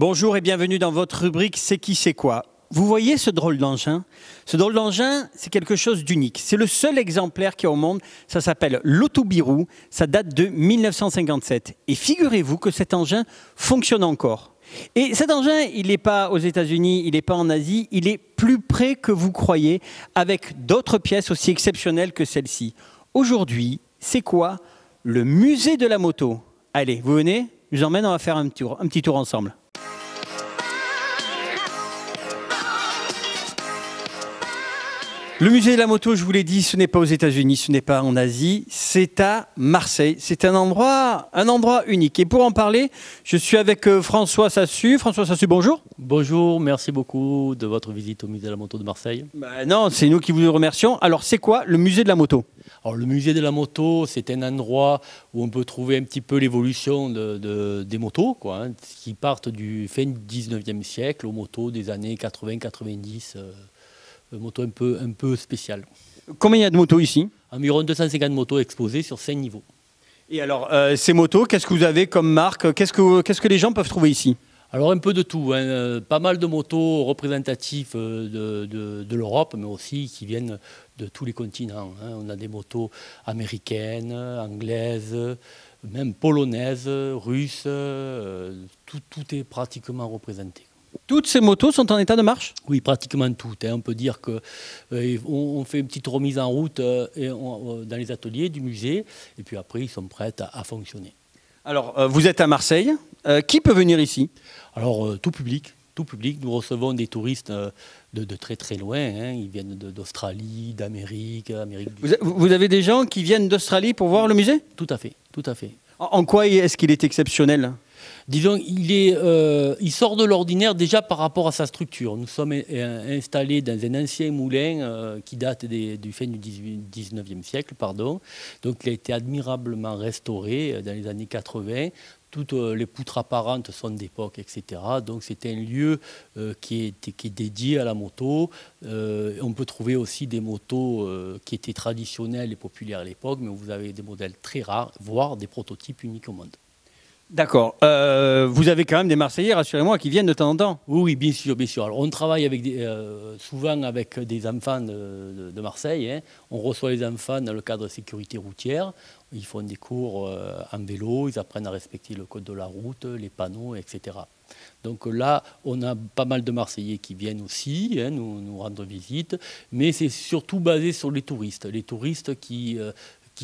Bonjour et bienvenue dans votre rubrique C'est qui, c'est quoi. Vous voyez ce drôle d'engin? Ce drôle d'engin, c'est quelque chose d'unique. C'est le seul exemplaire qu'il y a au monde. Ça s'appelle l'Autobirou. Ça date de 1957. Et figurez-vous que cet engin fonctionne encore. Et cet engin, il n'est pas aux États-Unis, il n'est pas en Asie, il est plus près que vous croyez, avec d'autres pièces aussi exceptionnelles que celle-ci. Aujourd'hui, c'est quoi? Le musée de la moto. Allez, vous venez? Je vous emmène, on va faire un petit tour ensemble. Le musée de la moto, je vous l'ai dit, ce n'est pas aux États-Unis, ce n'est pas en Asie, c'est à Marseille. C'est un endroit unique. Et pour en parler, je suis avec François Sassu. François Sassu, bonjour. Bonjour, merci beaucoup de votre visite au musée de la moto de Marseille. Non, c'est nous qui vous remercions. Alors, c'est quoi le musée de la moto? Alors, le musée de la moto, c'est un endroit où on peut trouver un petit peu l'évolution des motos, qui partent du fin du 19e siècle aux motos des années 80-90. Moto un peu spéciale. Combien il y a de motos ici? Environ 250 motos exposées sur 5 niveaux. Et alors, ces motos, qu'est-ce que vous avez comme marque? Qu'est-ce que les gens peuvent trouver ici? Alors un peu de tout, pas mal de motos représentatives de l'Europe, mais aussi qui viennent de tous les continents. On a des motos américaines, anglaises, même polonaises, russes, tout est pratiquement représenté. Toutes ces motos sont en état de marche? Oui, pratiquement toutes. On peut dire qu'on fait une petite remise en route dans les ateliers du musée, et puis après, ils sont prêts à fonctionner. Alors, vous êtes à Marseille. Qui peut venir ici? Alors, tout public. Nous recevons des touristes de très très loin. Ils viennent d'Australie, d'Amérique, Amérique du Sud. Vous avez des gens qui viennent d'Australie pour voir le musée? Tout à fait. En quoi est-ce qu'il est exceptionnel? Disons, il sort de l'ordinaire déjà par rapport à sa structure. Nous sommes installés dans un ancien moulin qui date du fin du 19e siècle. Donc, il a été admirablement restauré dans les années 80. Toutes les poutres apparentes sont d'époque, etc. Donc, c'est un lieu qui est dédié à la moto. On peut trouver aussi des motos qui étaient traditionnelles et populaires à l'époque, mais vous avez des modèles très rares, voire des prototypes uniques au monde. D'accord. Vous avez quand même des Marseillais, rassurez-moi, qui viennent de temps en temps. Oui, bien sûr. Alors, on travaille souvent avec des enfants de Marseille. On reçoit les enfants dans le cadre de sécurité routière. Ils font des cours en vélo, ils apprennent à respecter le code de la route, les panneaux, etc. Donc là, on a pas mal de Marseillais qui viennent aussi nous rendre visite. Mais c'est surtout basé sur les touristes. Les touristes qui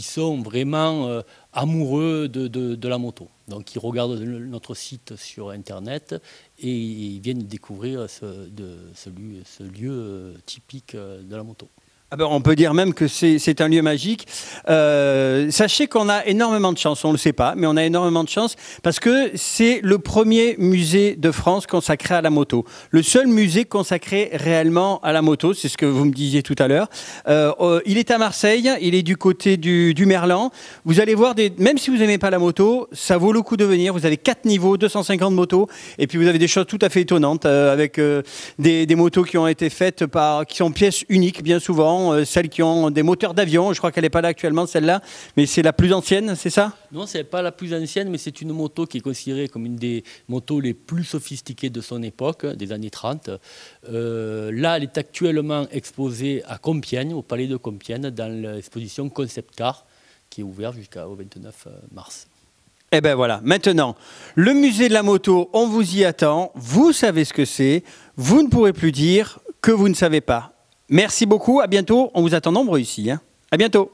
sont vraiment amoureux de la moto. Donc ils regardent notre site sur Internet et ils viennent découvrir ce lieu typique de la moto. On peut dire même que c'est un lieu magique. Sachez qu'on a énormément de chance, on ne le sait pas, mais on a énormément de chance parce que c'est le premier musée de France consacré à la moto. Le seul musée consacré réellement à la moto, c'est ce que vous me disiez tout à l'heure. Il est à Marseille, il est du côté du Merlan. Vous allez voir, même si vous n'aimez pas la moto, ça vaut le coup de venir. Vous avez 4 niveaux, 250 motos, et puis vous avez des choses tout à fait étonnantes avec des motos qui ont été faites qui sont pièces uniques bien souvent. Celles qui ont des moteurs d'avion, je crois qu'elle n'est pas là actuellement celle-là, mais c'est la plus ancienne, c'est ça? Non, ce n'est pas la plus ancienne, mais c'est une moto qui est considérée comme une des motos les plus sophistiquées de son époque, des années 30. Là, elle est actuellement exposée à Compiègne, au Palais de Compiègne, dans l'exposition Concept Car, qui est ouverte jusqu'au 29 mars. Eh bien voilà, maintenant, le musée de la moto, on vous y attend, vous savez ce que c'est, vous ne pourrez plus dire que vous ne savez pas. Merci beaucoup, à bientôt, on vous attend nombreux ici. À bientôt.